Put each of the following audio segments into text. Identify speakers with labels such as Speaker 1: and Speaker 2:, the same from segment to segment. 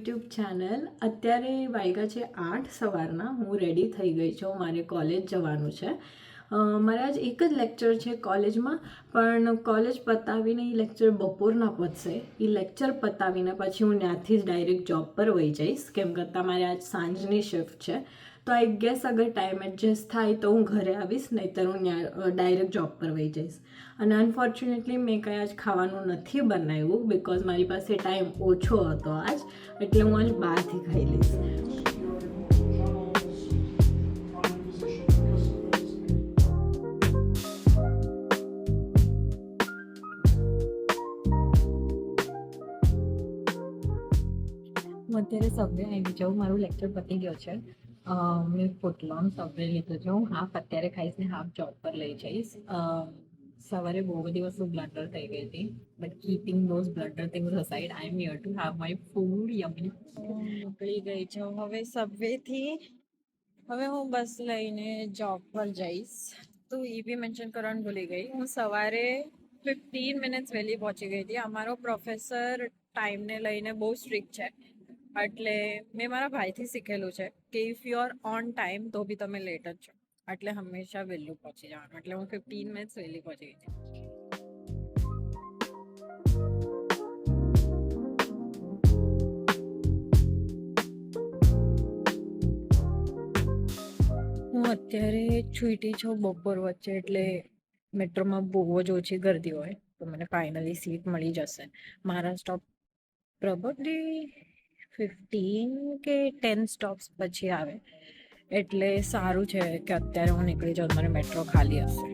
Speaker 1: YouTube channel. અત્યારે વાગ્યા છે 8 સવારના. હું રેડી થઈ ગઈ છું, મારે કોલેજ જવાનું છે. મારે આજ એક જ લેક્ચર છે કોલેજમાં, પણ કોલેજ પતાવીને એ લેક્ચર બપોરના પતશે. એ લેક્ચર પતાવીને પછી હું ત્યાંથી જ ડાયરેક્ટ જોબ પર વહી જઈશ, કેમ કે તમારે આજ સાંજની શિફ્ટ છે. તો આઈ ગેસ અગર ટાઈમ એડજસ્ટ થાય તો હું ઘરે આવીશ, નહીંતર હું ડાયરેક્ટ જોબ પર વહી જઈશ. અને અનફોર્ચ્યુનેટલી મેં કંઈ આજ ખાવાનું નથી બનાવ્યું, બિકોઝ મારી પાસે ટાઈમ ઓછો હતો આજ, એટલે હું આજ બહારથી ખાઈ લઈશ. હું અત્યારે સબવે આવી જાઉં, મારું લેક્ચર પતી ગયો છે. મેં ફૂટલોન સબવે લીધો છે. હું હાફ અત્યારે ખાઈશ ને હાફ જોબ પર લઈ જઈશ. સવારે બહુ બધી વસ્તુ બ્લન્ડર થઈ ગઈ હતી, but keeping those blunder things aside, I am here to have my food. યમી. નીકળી ગઈ છું હવે સબવેથી. હવે હું બસ લઈને જોબ પર જઈશ. તો એ બી મેન્શન કરવાનું ભૂલી ગઈ, હું સવારે 15 મિનિટ્સ વહેલી પહોંચી ગઈ હતી. અમારો પ્રોફેસર ટાઈમને લઈને બહુ સ્ટ્રિક્ટ છે, એટલે મેં મારા ભાઈથી શીખેલું છે કે if you are on time તો બી તમે લેટ જ છો, એટલે હંમેશા વહેલું પહોંચી જવાનું. એટલે હું 15 મિનિટ્સ વહેલી પહોંચી ગઈ હતી. હું અત્યારે છૂટી છું બપોર વચ્ચે, એટલે મેટ્રોમાં બહુ જ ઓછી ગર્દી હોય, તો મને ફાઇનલી સીટ મળી જશે. મારા સ્ટોપ પ્રોબેબલી 15 કે 10 સ્ટોપ્સ પછી આવે, એટલે સારું છે કે અત્યારે હું નીકળી જાઉં, મને મેટ્રો ખાલી હશે.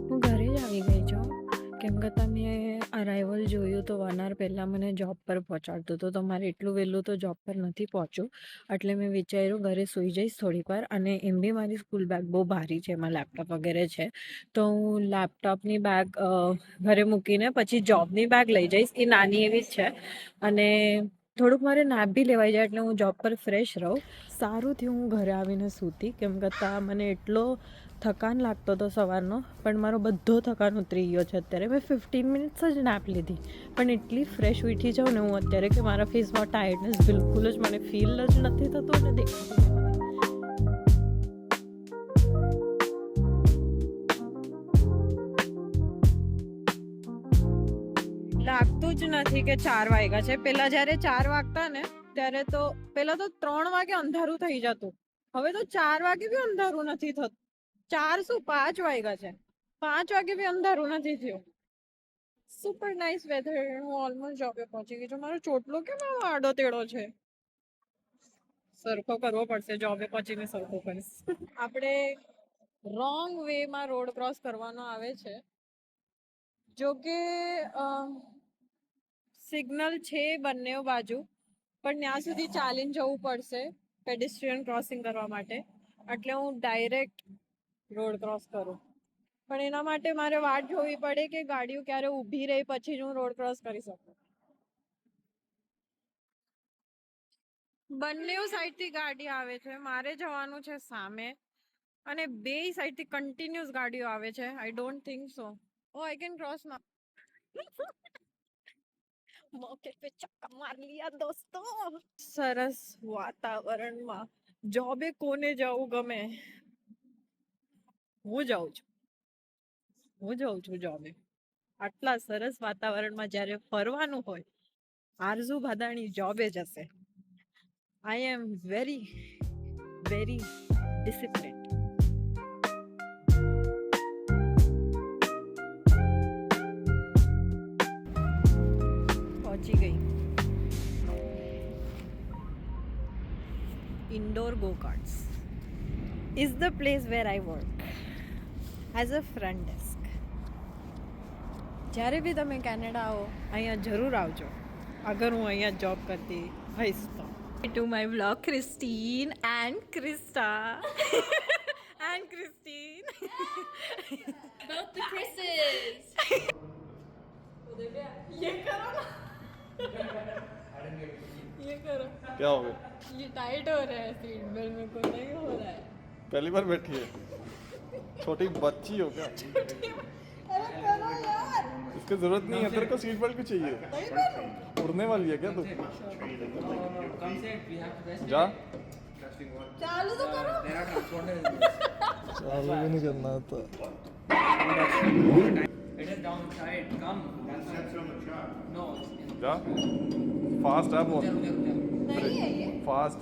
Speaker 1: હું ઘરે જ આવી ગઈ છું, કેમ કે તમે અરાઇવલ જોયું તો 1 hour પહેલાં મને જોબ પર પહોંચાડતું હતું, તો મારે એટલું વહેલું તો જોબ પર નથી પહોંચવું. એટલે મેં વિચાર્યું ઘરે સૂઈ જઈશ થોડીક વાર. અને એમ બી મારી સ્કૂલ બેગ બહુ ભારી છે, એમાં લેપટોપ વગેરે છે, તો હું લેપટોપની બેગ ઘરે મૂકીને પછી જોબની બેગ લઈ જઈશ. એ નાની એવી જ છે, અને થોડુંક મારે નાપ બી લેવાઈ જાય, એટલે હું જોબ પર ફ્રેશ રહું. સારું થયું હું ઘરે આવીને સૂતી, કેમ કરતાં મને એટલો થકાન લાગતો હતો સવારનો, પણ મારો બધો થકાન ઉતરી ગયો છે અત્યારે. મેં 15 મિનિટ્સ જ નાપ લીધી, પણ એટલી ફ્રેશ ઉઠી જાઉં ને હું અત્યારે કે મારા ફેસમાં ટાયર્ડનેસ બિલકુલ જ મને ફીલ જ નથી થતું અને દેખાતું. લાગતું જ નથી કે 4 વાગ્યા છે. પેલા જ્યારે 4 વાગતા ને ત્યારે તો પેલા તો 3 વાગે અંધારું થઈ જતું, હવે તો 4 વાગે બી અંધારું નથી થતું. 4 શું 5 વાગ્યા છે, 5 વાગે બી અંધારું નથી થયું. Super nice weather. હું ઓલમોસ્ટ જોબે પહોંચી ગઈ છું. મારો ચોટલો કેમ આવો આડો તેડો છે? સરખો કરવો પડશે, જોબે પહોંચીને સરખો કરીશ. આપણે રોંગ વેમાં રોડ ક્રોસ કરવાનો આવે છે, જો કે સિગ્નલ છે બંને બાજુ, પણ ત્યાં સુધી ચાલીને જવું પડશે પેડેસ્ટ્રીયન ક્રોસિંગ કરવા માટે. એટલે હું ડાયરેક્ટ રોડ ક્રોસ કરું, પણ એના માટે મારે વાટ જોવી પડે કે ગાડીઓ ક્યારે ઊભી રહી પછી જ હું રોડ ક્રોસ કરી શકું. બંને સાઈડથી ગાડી આવે છે, મારે જવાનું છે સામે, અને બે સાઈડથી કન્ટિન્યુઅસ ગાડીઓ આવે છે. I don't think so oh I can cross now. મોકે પે ચક્કા માર લિયા દોસ્તો. સરસ વાતાવરણમાં જોબે કોને જવું ગમે? હું જાઉં છું જોબે. આટલા સરસ વાતાવરણમાં જ્યારે ફરવાનું હોય, આરઝુ ભાદાણી જોબે જશે. I am very very disciplined. પહોંચી ગઈ. Indoor go karts is the place where I work as a front desk. જ્યારે બી તમે કેનેડા આવો અહીંયા જરૂર આવજો, અગર હું અહીંયા જોબ કરતી હોઈશ તો. To my vlog, Christine and Krista. And Christine.
Speaker 2: Both the Chris's.
Speaker 1: ये करो ना, ये करो।
Speaker 2: क्या हो गया?
Speaker 1: ये टाइट हो रहा है सीट बेल्ट, मेरे को नहीं हो रहा है।
Speaker 2: पहली बार बैठी है, छोटी बच्ची हो क्या?
Speaker 1: अरे करो यार।
Speaker 2: इसकी जरूरत नहीं है, तेरे को सीट बेल्ट क्यों चाहिए? उड़ने वाली है क्या तू? जा,
Speaker 1: चालू तो करो।
Speaker 2: चालू भी नहीं करना आता। जा, फास्ट है बहुत,
Speaker 1: नहीं है ये,
Speaker 2: फास्ट।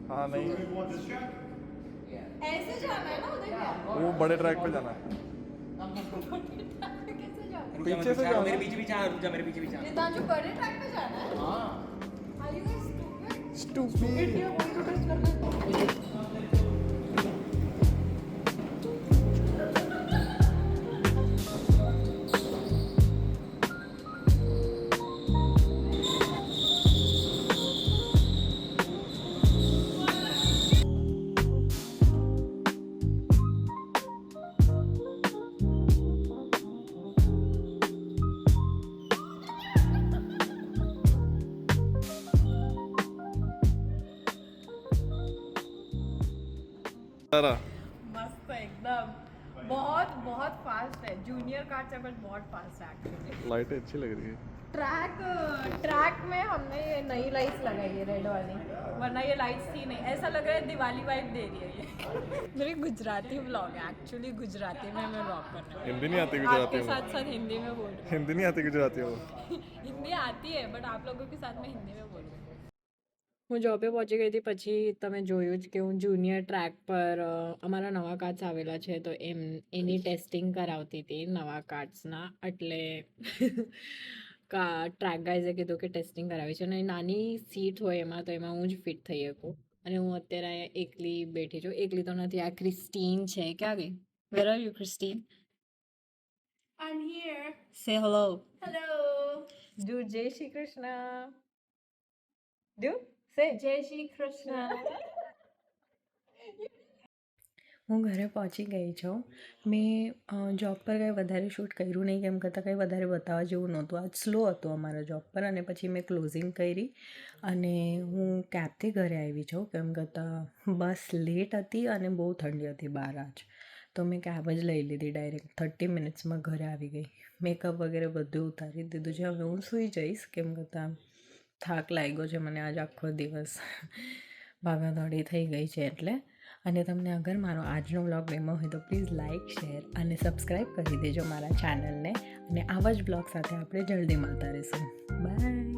Speaker 2: हाँ नहीं,
Speaker 1: ऐसे जाना है ना उधर क्या?
Speaker 2: वो बड़े ट्रैक पे जाना है,
Speaker 1: कैसे जाना है?
Speaker 2: पीछे से जाना
Speaker 3: मेरे
Speaker 2: है।
Speaker 3: पीछे पीछे आ, रुक जा मेरे पीछे पीछे आ।
Speaker 1: रितांशु बड़े ट्रैक पे जाना है?
Speaker 3: हाँ
Speaker 1: Are you guys stupid?
Speaker 2: Stupid. तारा
Speaker 1: मस्त है एकदम, बहुत बहुत फास्ट है। जूनियर कार्ड से बट बहुत फास्ट है एक्चुअली।
Speaker 2: लाइटें अच्छी लग रही है।
Speaker 1: ट्रैक में हमने ये नई लाइट्स लगाई है रेड वाली, वरना ये लाइट्स थी नहीं। ऐसा लग रहा है दिवाली वाइब दे रही है ये। मेरी गुजराती व्लॉग है एक्चुअली, गुजराती में मैं व्लॉग कर रही हूँ।
Speaker 2: हिंदी नहीं आती गुजराती
Speaker 1: आपके
Speaker 2: में?
Speaker 1: साथ साथ हिंदी में बोल रही हूँ।
Speaker 2: हिंदी नहीं आती गुजराती में?
Speaker 1: हिंदी आती है बट आप लोगों के साथ में हिंदी में बोल रही हूँ। હું જોબે પહોંચી ગઈ હતી પછી તમે જોયું જ કે હું જુનિયર ટ્રેક પર અમારા નવા કાર્ડ્સ આવેલા છે તો એની ટેસ્ટિંગ કરાવતી હતી નવા કાર્ડ્સના એટલે ટ્રેક ગાઈઝે કીધું કે ટેસ્ટિંગ કરાવી છે અને નાની સીટ હોય એમાં તો એમાં હું જ ફિટ થઈ શકું અને હું અત્યારે અહીંયા એકલી બેઠી છું. એકલી તો નથી, આ ક્રિસ્ટીન છે. ક્યાં ગઈ? Where are you Christine?
Speaker 4: I'm here.
Speaker 1: સે હેલો.
Speaker 4: Hello.
Speaker 1: ડુ જય શ્રી કૃષ્ણ. ડુ સે
Speaker 4: Jai Shri Krishna.
Speaker 1: હું ઘરે પહોંચી ગઈ છું. મેં જોબ પર કંઈ વધારે શૂટ કર્યું નહીં, કેમ કરતાં કંઈ વધારે બતાવવા જેવું નહોતું. આજ સ્લો હતો અમારા જોબ પર અને પછી મેં ક્લોઝિંગ કરી અને હું કેબથી ઘરે આવી છું, કેમ કરતાં બસ લેટ હતી અને બહુ ઠંડી હતી બહાર આજ. તો મેં કેબ જ લઈ લીધી ડાયરેક્ટ. 30 મિનિટ્સમાં ઘરે આવી ગઈ. મેકઅપ વગેરે બધું ઉતારી દીધું છે. હવે હું સૂઈ જઈશ, કેમ કરતાં થાક લાગ્યો છે મને આજ આખો દિવસ. ભાગાદોડી થઈ ગઈ છે એટલે. અને તમને અગર મારો આજનો વ્લોગ ગમ્યો હોય તો પ્લીઝ લાઇક, શેર અને સબસ્ક્રાઈબ કરી દેજો મારા ચેનલને. અને આવા જ બ્લોગ સાથે આપણે જલ્દી મળતા રહીશું. બાય.